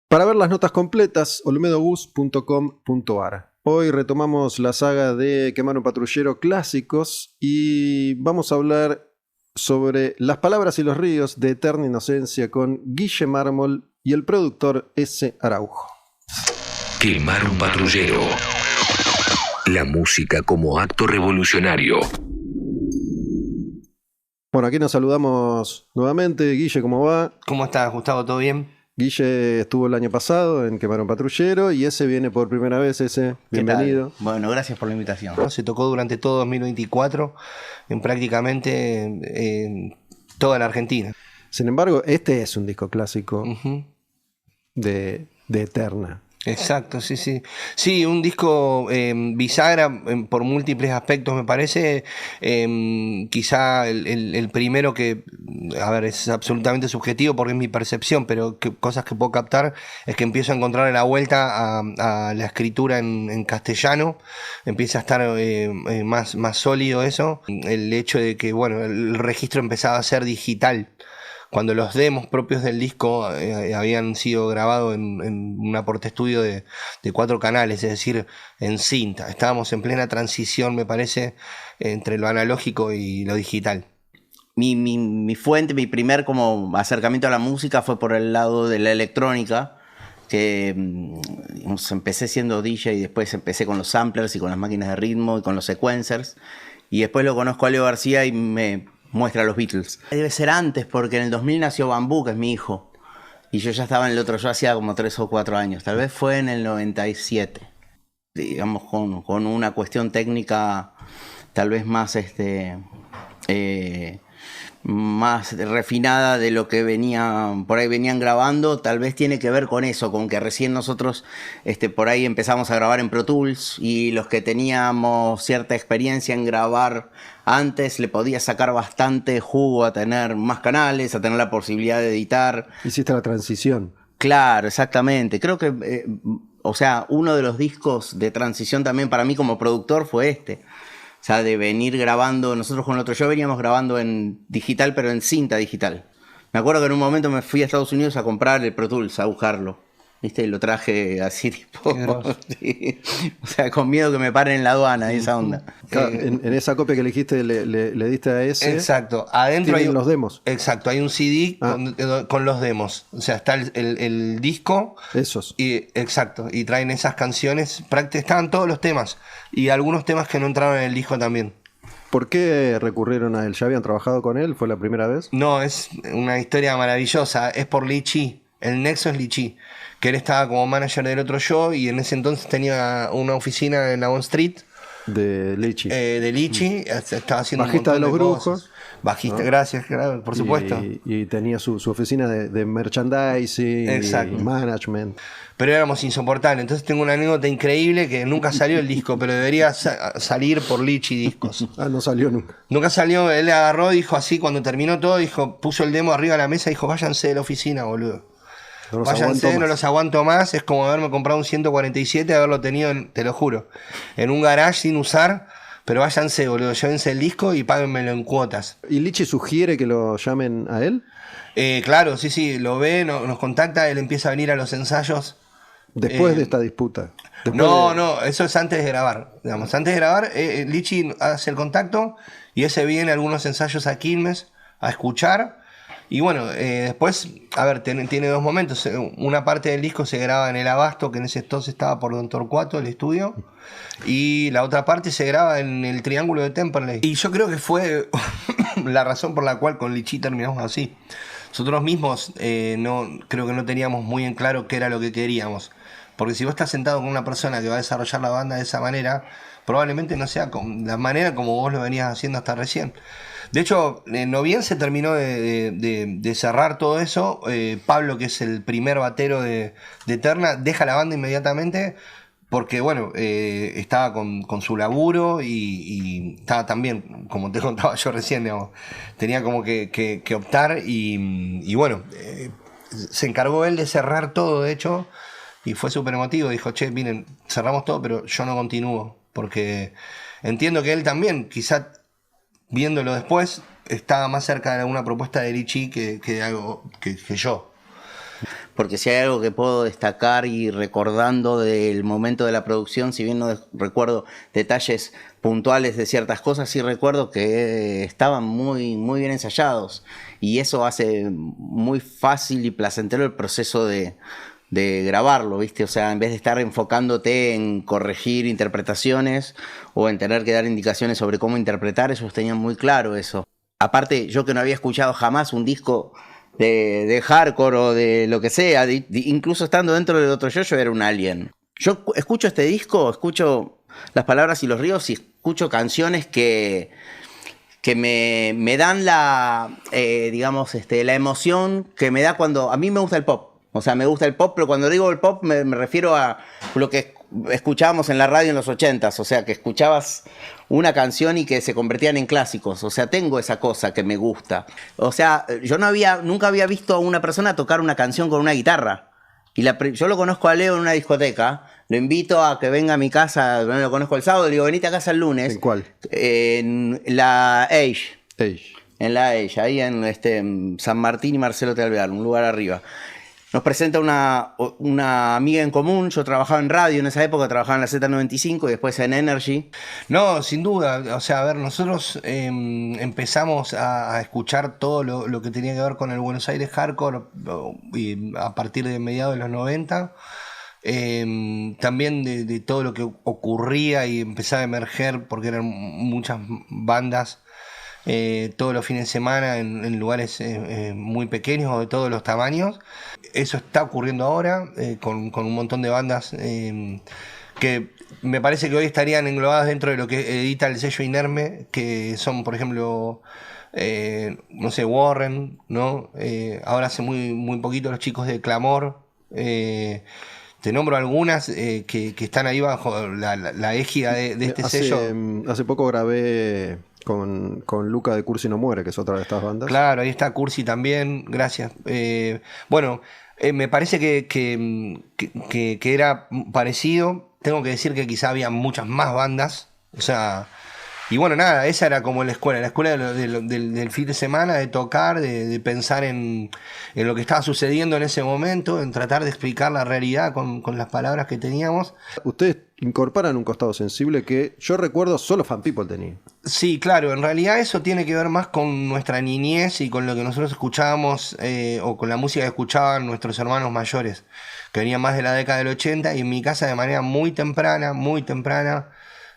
Para ver las notas completas, olmedobus.com.ar. Hoy retomamos la saga de Quemar un patrullero clásicos y vamos a hablar sobre Las palabras y los ríos de Eterna Inocencia con Guille Mármol y el productor S. Araujo. Quemar un patrullero. La música como acto revolucionario. Bueno, aquí nos saludamos nuevamente. Guille, ¿cómo va? ¿Cómo estás, Gustavo? ¿Todo bien? Guille estuvo el año pasado en Quemar un patrullero y ese viene por primera vez, ese. Bienvenido. Bueno, gracias por la invitación. Se tocó durante todo 2024 en prácticamente toda la Argentina. Sin embargo, este es un disco clásico de Eterna. Exacto, sí, sí. Sí, un disco bisagra por múltiples aspectos, me parece. Quizá el primero que, a ver, es absolutamente subjetivo porque es mi percepción, pero cosas que puedo captar es que empiezo a encontrar la vuelta a la escritura en castellano. Empieza a estar más sólido eso. El hecho de que, bueno, el registro empezaba a ser digital. Cuando los demos propios del disco habían sido grabados en un aporte estudio de 4 canales, es decir, en cinta. Estábamos en plena transición, me parece, entre lo analógico y lo digital. Mi fuente, mi primer como acercamiento a la música fue por el lado de la electrónica, que empecé siendo DJ y después empecé con los samplers y con las máquinas de ritmo y con los sequencers. Y después lo conozco a Leo García y me muestra a los Beatles. Debe ser antes, porque en el 2000 nació Bambú, que es mi hijo. Y yo ya estaba en el otro, yo hacía como 3 o 4 años. Tal vez fue en el 97. Digamos, con una cuestión técnica tal vez más más refinada de lo que por ahí venían grabando. Tal vez tiene que ver con eso, con que recién nosotros por ahí empezamos a grabar en Pro Tools y los que teníamos cierta experiencia en grabar antes le podía sacar bastante jugo a tener más canales, a tener la posibilidad de editar. Hiciste la transición. Claro, exactamente. Creo que, uno de los discos de transición también para mí como productor fue este. O sea, de venir grabando, nosotros con el otro yo veníamos grabando en digital, pero en cinta digital. Me acuerdo que en un momento me fui a Estados Unidos a comprar el Pro Tools, a buscarlo. ¿Viste? Y lo traje así tipo... Sí. O sea, con miedo que me paren en la aduana y esa onda. Claro, en esa copia que elegiste le diste a ese. Exacto. Adentro hay los demos. Exacto, hay un CD con los demos. O sea, está el disco. Esos. Exacto. Y traen esas canciones. Estaban todos los temas. Y algunos temas que no entraron en el disco también. ¿Por qué recurrieron a él? ¿Ya habían trabajado con él? ¿Fue la primera vez? No, es una historia maravillosa. Es por Lee Chi. El nexo es Lee Chi. Que él estaba como manager del otro yo y en ese entonces tenía una oficina en la Bond Street. De Lichi. De Lichi. Estaba haciendo bajista un montón de los Brujos. Cosas. Bajista, ¿no? Gracias, claro, por supuesto. Y tenía su oficina de merchandising. Exacto. Y management. Pero éramos insoportables. Entonces tengo una anécdota increíble que nunca salió el disco, pero debería salir por Lichi Discos. No salió nunca. Nunca salió. Él agarró, dijo así, cuando terminó todo, puso el demo arriba de la mesa y dijo, váyanse de la oficina, boludo. Váyanse, no los aguanto más. Es como haberme comprado un 147 y haberlo tenido, te lo juro, en un garage sin usar. Pero váyanse, boludo, llévense el disco y páguenmelo en cuotas. ¿Y Lichi sugiere que lo llamen a él? Claro, sí, lo ve, nos contacta, él empieza a venir a los ensayos. Después de esta disputa. No, eso es antes de grabar. Digamos, antes de grabar, Lichi hace el contacto y ese viene a algunos ensayos a Quilmes a escuchar. Y bueno, después, a ver, tiene 2 momentos. Una parte del disco se graba en el Abasto, que en ese entonces estaba por Don Torcuato, el estudio. Y la otra parte se graba en el Triángulo de Temperley. Y yo creo que fue la razón por la cual con Lichi terminamos así. Nosotros mismos creo que no teníamos muy en claro qué era lo que queríamos. Porque si vos estás sentado con una persona que va a desarrollar la banda de esa manera, probablemente no sea la manera como vos lo venías haciendo hasta recién. De hecho, no bien se terminó de cerrar todo eso, Pablo, que es el primer batero de Eterna, deja la banda inmediatamente porque, bueno, estaba con su laburo y estaba también, como te contaba yo recién, digamos, tenía como que optar y bueno, se encargó él de cerrar todo, de hecho, y fue súper emotivo. Dijo, che, miren, cerramos todo, pero yo no continúo, porque entiendo que él también, quizá viéndolo después, estaba más cerca de alguna propuesta de Lichi que de algo que yo. porque si hay algo que puedo destacar y recordando del momento de la producción, si bien no recuerdo detalles puntuales de ciertas cosas, sí recuerdo que estaban muy, muy bien ensayados, y eso hace muy fácil y placentero el proceso de grabarlo, ¿viste? O sea, en vez de estar enfocándote en corregir interpretaciones o en tener que dar indicaciones sobre cómo interpretar, ellos tenían muy claro eso. Aparte, yo que no había escuchado jamás un disco de hardcore o de lo que sea, incluso estando dentro del otro yo era un alien. Yo escucho este disco, escucho Las Palabras y los Ríos y escucho canciones que me dan digamos, la emoción que me da cuando... A mí me gusta el pop. O sea, me gusta el pop, pero cuando digo el pop me refiero a lo que escuchábamos en la radio en los 80s. O sea, que escuchabas una canción y que se convertían en clásicos. O sea, tengo esa cosa que me gusta. O sea, yo nunca había visto a una persona tocar una canción con una guitarra. Y yo lo conozco a Leo en una discoteca. Lo invito a que venga a mi casa. No lo conozco el sábado. Le digo, venite a casa el lunes. ¿En cuál? En la Age. Age. En la Age. Ahí en San Martín y Marcelo de Alvear. Un lugar arriba. Nos presenta una amiga en común. Yo trabajaba en radio en esa época, trabajaba en la Z95 y después en Energy. No, sin duda. O sea, a ver, nosotros empezamos a escuchar todo lo que tenía que ver con el Buenos Aires hardcore y a partir de mediados de los 90. También de todo lo que ocurría y empezaba a emerger, porque eran muchas bandas todos los fines de semana en lugares muy pequeños o de todos los tamaños. Eso está ocurriendo ahora con un montón de bandas que me parece que hoy estarían englobadas dentro de lo que edita el sello Inerme, que son, por ejemplo, no sé, Warren, ¿no? Ahora hace muy poquito los chicos de Clamor. Te nombro algunas que están ahí bajo la égida de este sello. Hace poco grabé con Luca de Cursi No Muere, que es otra de estas bandas. Claro, ahí está Cursi también, gracias. Bueno, me parece que era parecido. Tengo que decir que quizá había muchas más bandas. O sea, y bueno, nada, esa era como la escuela del fin de semana, de tocar, de pensar en lo que estaba sucediendo en ese momento, en tratar de explicar la realidad con las palabras que teníamos. Ustedes incorporan un costado sensible que yo recuerdo solo Fan People tenía. Sí, claro, en realidad eso tiene que ver más con nuestra niñez y con lo que nosotros escuchábamos o con la música que escuchaban nuestros hermanos mayores, que venían más de la década del 80, y en mi casa de manera muy temprana,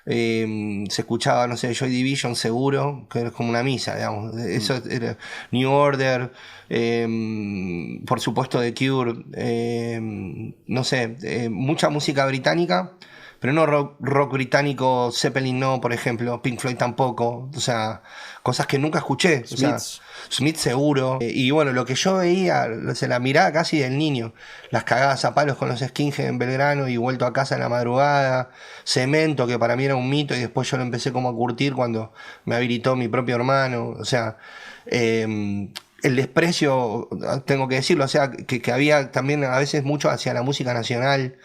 se escuchaba, no sé, Joy Division seguro, que era como una misa, digamos. Eso era New Order, por supuesto The Cure, no sé, mucha música británica, pero no rock británico. Zeppelin no, por ejemplo, Pink Floyd tampoco, o sea, cosas que nunca escuché. O sea, Smith seguro. Y bueno, lo que yo veía, la mirada casi del niño, las cagadas a palos con los Skinhead en Belgrano y vuelto a casa en la madrugada, Cemento, que para mí era un mito, y después yo lo empecé como a curtir cuando me habilitó mi propio hermano. O sea, el desprecio, tengo que decirlo, o sea, que había también a veces mucho hacia la música nacional.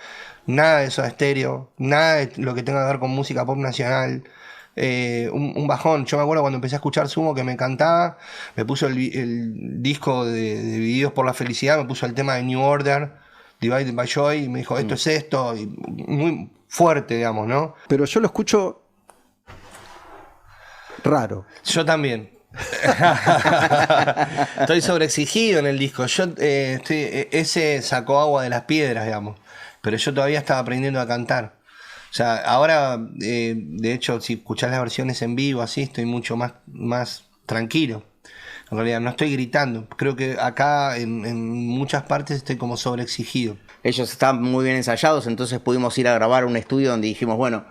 Nada de Soda Stereo, nada de lo que tenga que ver con música pop nacional. Un bajón. Yo me acuerdo cuando empecé a escuchar Sumo, que me encantaba, me puso el disco de Divididos por la Felicidad, me puso el tema de New Order, Divided by Joy, y me dijo, esto es esto, y muy fuerte, digamos, ¿no? Pero yo lo escucho raro. Yo también. Estoy sobreexigido en el disco. Ese sacó agua de las piedras, digamos. Pero yo todavía estaba aprendiendo a cantar. O sea, ahora, de hecho, si escuchás las versiones en vivo, así, estoy mucho más tranquilo. En realidad, no estoy gritando. Creo que acá, en muchas partes, estoy como sobreexigido. Ellos estaban muy bien ensayados, entonces pudimos ir a grabar a un estudio donde dijimos, bueno,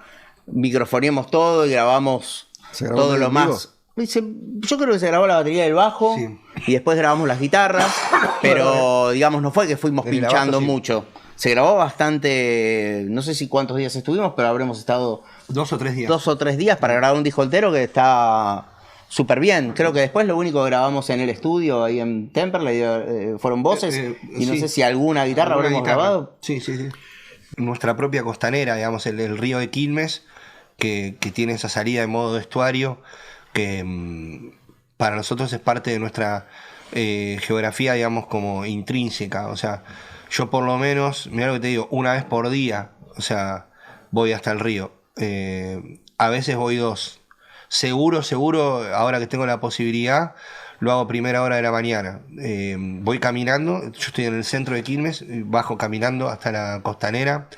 microfoneamos todo y grabamos todo lo más. Yo creo que se grabó la batería del bajo, sí, y después grabamos las guitarras, pero digamos, no fue que fuimos pinchando mucho. Se grabó bastante, no sé si cuántos días estuvimos, pero habremos estado 2 o 3 días. 2 o 3 días para grabar un disco entero que está súper bien. Creo que después lo único que grabamos en el estudio ahí en Temperley fueron voces y no sé si alguna guitarra habremos grabado. Sí. Nuestra propia costanera, digamos, el río de Quilmes, que tiene esa salida de modo de estuario, que para nosotros es parte de nuestra geografía, digamos, como intrínseca. O sea, yo por lo menos, mirá lo que te digo, una vez por día, o sea, voy hasta el río. A veces voy 2. Seguro, ahora que tengo la posibilidad, lo hago primera hora de la mañana. Voy caminando, yo estoy en el centro de Quilmes, bajo caminando hasta la costanera,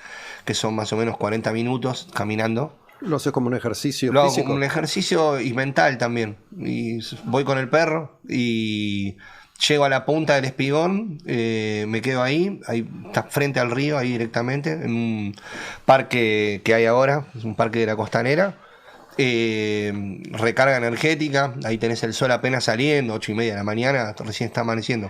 que son más o menos 40 minutos caminando. Lo haces como un ejercicio Lo hago físico. como un ejercicio y mental también. Y voy con el perro y llego a la punta del espigón, me quedo ahí está frente al río, ahí directamente, en un parque que hay ahora, es un parque de la costanera. Recarga energética, ahí tenés el sol apenas saliendo, 8:30 de la mañana, recién está amaneciendo.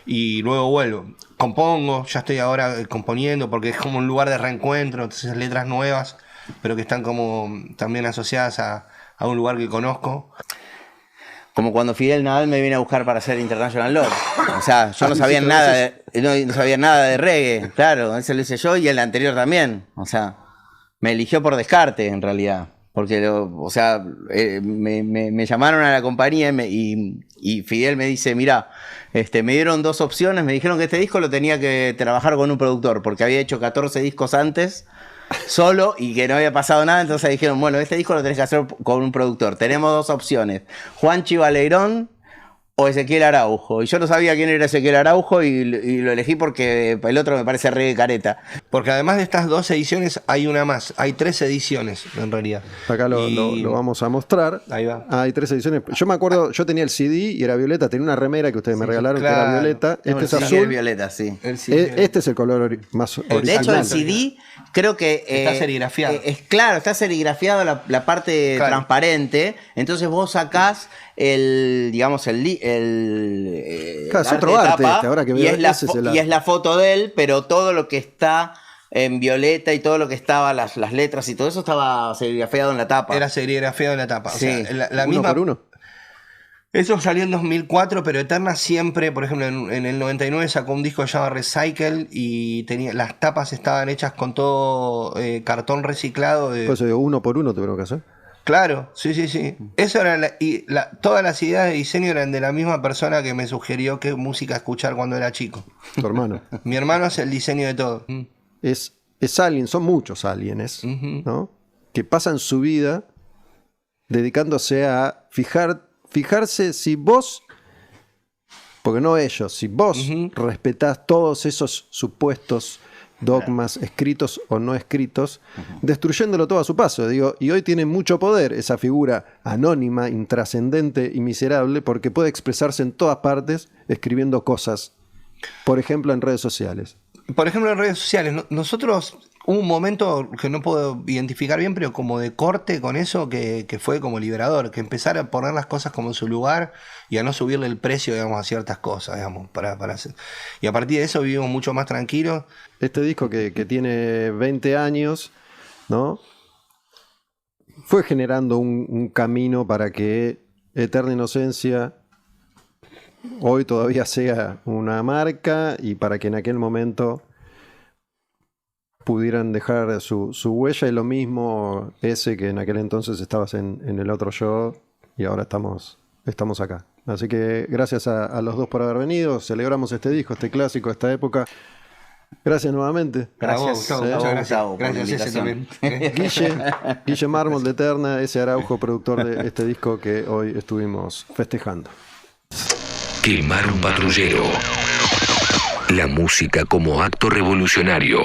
Y luego vuelvo, compongo, ya estoy ahora componiendo porque es como un lugar de reencuentro, entonces letras nuevas, pero que están como también asociadas a un lugar que conozco. Como cuando Fidel Nadal me viene a buscar para hacer International Love. O sea, yo no sabía nada no sabía nada de reggae, claro, ese lo hice yo y el anterior también. O sea, me eligió por descarte en realidad. Porque, o sea, me llamaron a la compañía y Fidel me dice, mirá, me dieron 2 opciones, me dijeron que este disco lo tenía que trabajar con un productor, porque había hecho 14 discos antes, solo, y que no había pasado nada, entonces dijeron, bueno, este disco lo tenés que hacer con un productor. Tenemos 2 opciones, Juanchi Baleirón o Ezequiel Araujo. Y yo no sabía quién era Ezequiel Araujo y lo elegí porque el otro me parece reggae careta. Porque además de estas 2 ediciones hay una más, hay 3 ediciones en realidad. Acá lo vamos a mostrar. Ahí va. Hay 3 ediciones. Yo me acuerdo, yo tenía el CD y era violeta, tenía una remera que ustedes me regalaron que era violeta. Este es azul. Violeta, sí. Este es el color más original. De hecho, el CD creo que... está serigrafiado. Claro, está serigrafiado la parte transparente. Entonces vos sacás claro, es otro arte ahora que veo, y es la foto de él, pero todo lo que está en violeta y todo lo que estaba, las letras y todo eso estaba serigrafiado en la tapa. Era serigrafiado en la tapa. Sí. O sea, la uno misma, por uno. Eso salió en 2004, pero Eterna siempre, por ejemplo, en el 99 sacó un disco llamado Recycle y las tapas estaban hechas con todo cartón reciclado. Pues uno por uno tuvieron que hacer. Claro, sí. Eso era todas las ideas de diseño eran de la misma persona que me sugirió qué música escuchar cuando era chico. Tu hermano. Mi hermano hace el diseño de todo. Es alguien, son muchos aliens, ¿no? Que pasan su vida dedicándose a fijarse si vos, porque no ellos, si vos respetás todos esos supuestos dogmas escritos o no escritos, destruyéndolo todo a su paso. Digo, y hoy tiene mucho poder esa figura anónima, intrascendente y miserable, porque puede expresarse en todas partes escribiendo cosas, por ejemplo en redes sociales. Por ejemplo en redes sociales, nosotros hubo un momento que no puedo identificar bien, pero como de corte con eso que fue como liberador, que empezar a poner las cosas como en su lugar y a no subirle el precio, digamos, a ciertas cosas, digamos, para hacer. Y a partir de eso vivimos mucho más tranquilos. Este disco que tiene 20 años, ¿no? Fue generando un camino para que Eterna Inocencia hoy todavía sea una marca y para que en aquel momento pudieran dejar su huella, y lo mismo ese que en aquel entonces estabas en el otro yo y ahora estamos acá. Así que gracias a los dos por haber venido, celebramos este disco, este clásico, esta época. Gracias nuevamente. Gracias, Gustavo, muchas gracias. Gracias, Gracias, ese también. Guille Mármol de Eterna, ese Araujo, productor de este disco que hoy estuvimos festejando. Quemar un patrullero. La música como acto revolucionario.